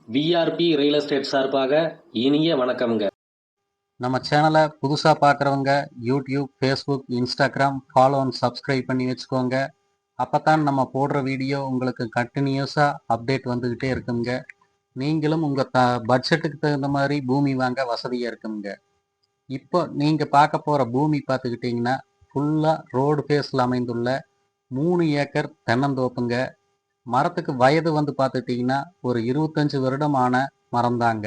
VRB real estate சார்பாக இனிய வணக்கம்ங்க. நம்ம சேனலை புதுசாக பார்க்குறவங்க YouTube, Facebook, Instagram follow and subscribe பண்ணி வச்சுக்கோங்க. அப்போ தான் நம்ம போடுற வீடியோ உங்களுக்கு கண்டினியூஸாக அப்டேட் வந்துக்கிட்டே இருக்குங்க. நீங்களும் உங்கள் பட்ஜெட்டுக்கு தகுந்த மாதிரி பூமி வாங்க வசதியாக இருக்குங்க. இப்போ நீங்கள் பார்க்க போகிற பூமி பார்த்துக்கிட்டிங்கன்னா ஃபுல்லாக ரோடு ஃபேஸில் அமைந்துள்ள 3 ஏக்கர் தென்னந்தோப்புங்க. மரத்துக்கு வயது வந்து பார்த்துக்கிட்டிங்கன்னா ஒரு 25 வருடமான மரம்தாங்க.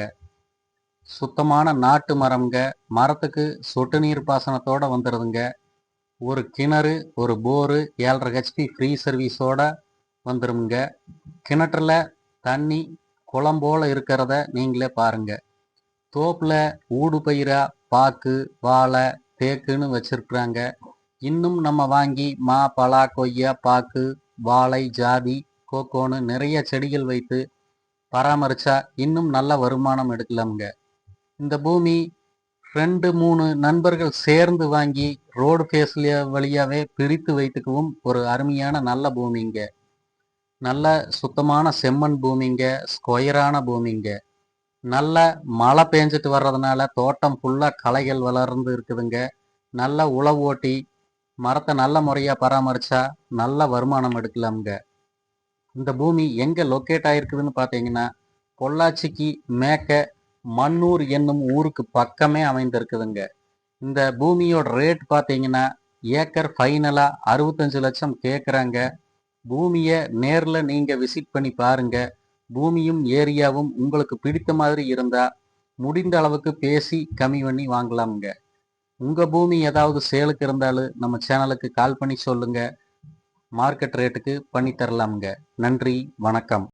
சுத்தமான நாட்டு மரம்ங்க. மரத்துக்கு சொட்டு நீர் பாசனத்தோட வந்துடுதுங்க. ஒரு கிணறு, ஒரு போரு, 7.5 ஹெச்பி ஃப்ரீ சர்வீஸோட வந்துருங்க. கிணற்றுல தண்ணி குளம் போல இருக்கிறத நீங்களே பாருங்க. தோப்புல ஊடு பயிரா பாக்கு, வாழை, தேக்குன்னு வச்சிருக்கிறாங்க. இன்னும் நம்ம வாங்கி மா, பலா, கொய்யா, பாக்கு, வாழை, ஜாதி, கோக்கோன்னு நிறைய செடிகள் வைத்து பராமரிச்சா இன்னும் நல்ல வருமானம் எடுக்கலாம்ங்க. இந்த பூமி 2-3 நண்பர்கள் சேர்ந்து வாங்கி ரோடு ஃபேஸ்ல வழியாவே பிரித்து வைத்துக்கவும் ஒரு அருமையான நல்ல பூமிங்க. நல்ல சுத்தமான செம்மண் பூமிங்க. ஸ்கொயரான பூமிங்க. நல்ல மழை பெஞ்சிட்டு வர்றதுனால தோட்டம் ஃபுல்லா களைகள் வளர்ந்து இருக்குதுங்க. நல்ல உழவு ஓட்டி மரத்தை நல்ல முறையா பராமரிச்சா நல்ல வருமானம் எடுக்கலாம்ங்க. இந்த பூமி எங்க லொக்கேட் ஆயிருக்குதுன்னு பார்த்தீங்கன்னா பொள்ளாச்சிக்கு மேற்க மன்னூர் என்னும் ஊருக்கு பக்கமே அமைந்திருக்குதுங்க. இந்த பூமியோட ரேட் பார்த்தீங்கன்னா ஏக்கர் ஃபைனலா 65 லட்சம் கேட்குறாங்க. பூமியை நேரில் நீங்க விசிட் பண்ணி பாருங்க. பூமியும் ஏரியாவும் உங்களுக்கு பிடித்த மாதிரி இருந்தா முடிந்த அளவுக்கு பேசி கம்மி பண்ணி வாங்கலாமுங்க. உங்க பூமி ஏதாவது சேலுக்கு இருந்தாலும் நம்ம சேனலுக்கு கால் பண்ணி சொல்லுங்க. மார்க்கெட் ரேட்டுக்கு பண்ணி தரலாமுங்க. நன்றி, வணக்கம்.